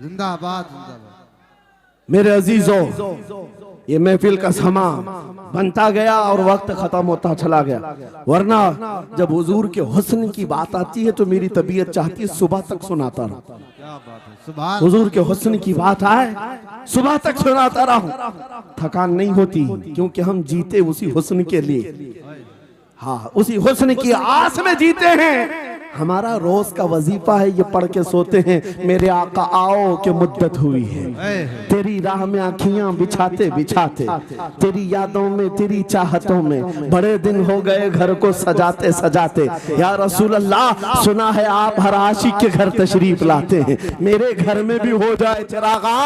जिंदाबाद जिंदाबाद। मेरे अजीजों, ये महफिल का समा बनता गया और वक्त खत्म होता चला गया, वरना जब हुजूर के हुस्न की बात आती है तो मेरी तबीयत चाहती है सुबह तक सुनाता रहूं। क्या बात है, सुभान। हुजूर के हुस्न की बात आए सुबह तक सुनाता रहूं, थकान नहीं होती, क्योंकि हम जीते उसी हुस्न के लिए। हाँ, उसी हुस्न की आस में जीते हैं। हमारा रोज का वजीफा है, ये पढ़ के सोते हैं, मेरे आका आओ कि मुद्दत हुई है, तेरी राह में आँखियां बिछाते बिछाते, तेरी यादों में तेरी चाहतों में बड़े दिन हो गए घर को सजाते सजाते। या रसूल अल्लाह, सुना है आप हर आशिक के घर तशरीफ लाते हैं, मेरे घर में भी हो जाए चिरागा,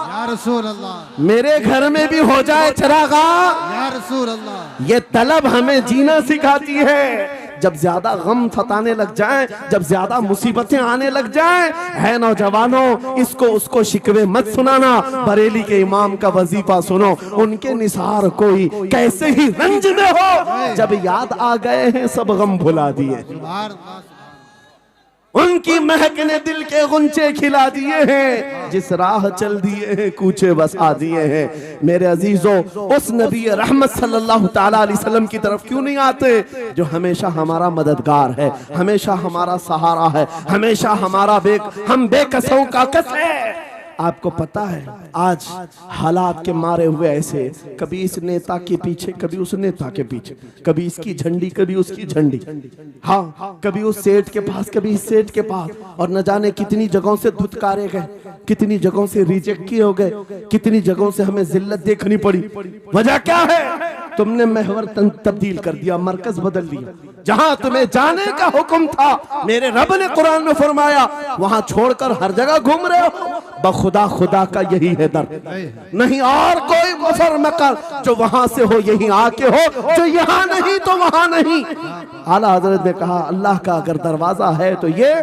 या रसूल अल्लाह, मेरे घर में भी हो जाए चिरागा। या रसूल अल्लाह। ये तलब हमें जीना सिखाती है। जब ज्यादा गम सताने लग जाएं, जब ज्यादा मुसीबतें आने लग जाएं, है नौजवानों, इसको उसको शिकवे मत सुनाना, बरेली के इमाम का वजीफा सुनो, उनके निसार कोई कैसे ही रंज में हो, जब याद आ गए हैं सब गम भुला दिए, सुभान अल्लाह। उनकी महक ने दिल के गुंचे खिला दिए हैं, जिस राह चल दिए हैं कूचे बसा दिए हैं। मेरे अजीजों, उस नबी रहमत सल्लल्लाहु ताला अलैहि वसल्लम की तरफ क्यों नहीं आते जो हमेशा हमारा मददगार है, हमेशा हमारा सहारा है, हमेशा हमारा हम बेकसों का कस है। आपको पता है आज हालात के मारे हुए ऐसे, कभी इस नेता के पीछे, कभी उस नेता के पीछे, कभी इसकी झंडी कभी उसकी झंडी, हाँ, कभी उस सेठ के पास कभी इस सेठ के पास, और न जाने कितनी जगहों से धुतकारे गए, कितनी जगहों से रिजेक्ट किए हो गए, कितनी जगहों से हमें जिल्लत देखनी पड़ी। वजह क्या है? तुमने महवर तब्दील कर दिया, मरकज बदल दिया। जहां तुम्हें जाने का हुक्म था, मेरे रब ने कुरान में फरमाया, वहां छोड़कर हर जगह घूम रहे हो। बखुदा खुदा का यही है दर, नहीं और कोई गफर मकर, जो वहां से हो यहीं आके हो, जो यहाँ नहीं तो वहां नहीं। आला हजरत ने कहा, अल्लाह का अगर दरवाजा है तो ये,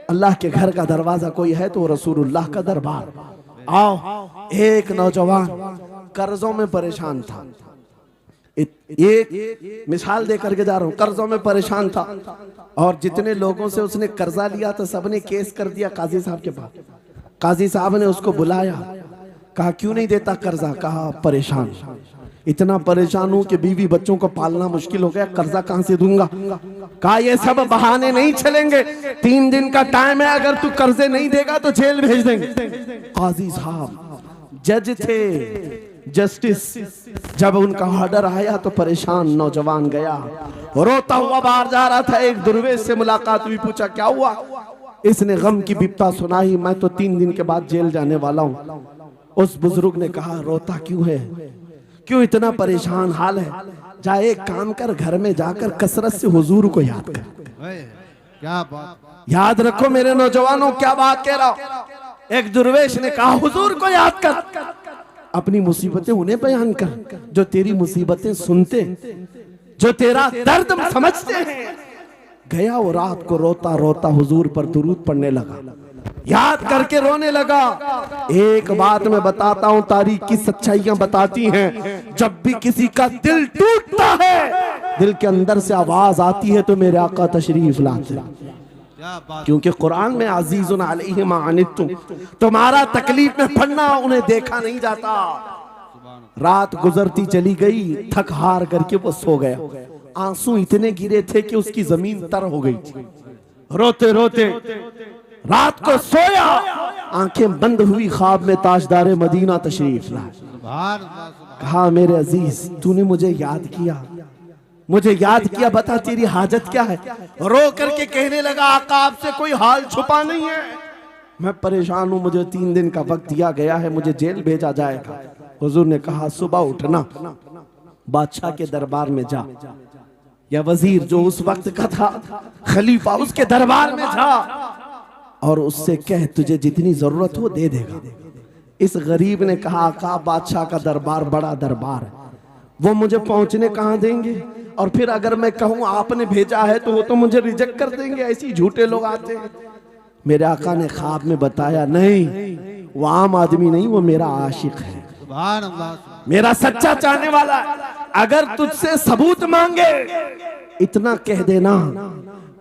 अल्लाह के घर का दरवाजा कोई है तो रसूलुल्लाह का दरबार। आओ, एक नौजवान कर्जों में परेशान था, एक मिसाल दे करके जा रहा हूं, कर्जों में परेशान था, और जितने लोगों से उसने कर्जा लिया था सबने केस कर दिया काजी साहब के पास। काजी साहब ने उसको बुलाया, कहा क्यों नहीं देता कर्जा? कहा परेशान, इतना परेशान हूं कि बीवी बच्चों को पालना मुश्किल हो गया, कर्जा कहां से दूंगा? कहा ये सब बहाने नहीं चलेंगे, 3 दिन का टाइम है, अगर तू कर्जे नहीं देगा तो जेल भेज देंगे। काजी साहब जज थे, जस्टिस, जब उनका ऑर्डर आया तो परेशान नौजवान गया, रोता हुआ बाहर जा रहा था। एक दुर्वेश से मुलाकात हुई, पूछा क्या हुआ? इसने गम की बिपता सुनाई, मैं तो 3 दिन के बाद जेल जाने वाला हूं। उस बुजुर्ग ने कहा, रोता क्यों है, क्यों इतना परेशान हाल है? जा एक काम कर, घर में जाकर कसरत से हुजूर को याद कर। क्या बात, याद रखो मेरे नौजवानों, क्या बात कह रहा हूं। एक दुर्वेश ने कहा, हुजूर को याद कर, अपनी मुसीबतें उन्हें बयान कर जो तेरी मुसीबतें सुनते, जो तेरा दर्द समझते हैं। गया वो रात को रोता रोता हुजूर पर दुरूद पढ़ने लगा, याद करके रोने लगा। एक बात मैं बताता हूं, तारीख की सच्चाइयां बताती हैं, जब भी किसी का दिल टूटता है, दिल के अंदर से आवाज आती है तो मेरे आका तशरीफ लाते हैं। क्योंकि कुरान में अजीजुन अलैहि मा अनित्तुम, तुम्हारा तकलीफ में पड़ना उन्हें देखा नहीं जाता। रात गुजरती चली गई, थक हार करके वो सो गया। आंसू इतने गिरे थे कि उसकी जमीन तर हो गई थी। रोते रोते रात को सोया, आंखें बंद हुई, ख्वाब में ताजदारे मदीना तशरीफ लाए। कहा मेरे अजीज, तूने मुझे याद किया, मुझे याद किया, बता तेरी हाजत क्या है? रो करके कहने लगा, आका आपसे कोई हाल छुपा नहीं है, मैं परेशान हूं, मुझे 3 दिन का वक्त दिया गया है, मुझे जेल भेजा जाएगा। हुजूर ने कहा, सुबह उठना, बादशाह के दरबार में जा, या वजीर जो उस वक्त का था, खलीफा, उसके दरबार में जा और उससे कह तुझे जितनी जरूरत हो दे देगा। इस गरीब ने कहा, आका बादशाह का दरबार बड़ा दरबार है, वो मुझे पहुंचने कहां देंगे, और फिर अगर मैं कहूं आपने भेजा है तो वो तो मुझे रिजेक्ट कर देंगे, ऐसे ही झूठे लोग आते हैं। मेरे आका ने ख्वाब में बताया, नहीं वो आम आदमी नहीं, वो मेरा आशिक है, मेरा सच्चा चाहने वाला है। अगर तुझसे सबूत मांगे, इतना कह देना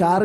4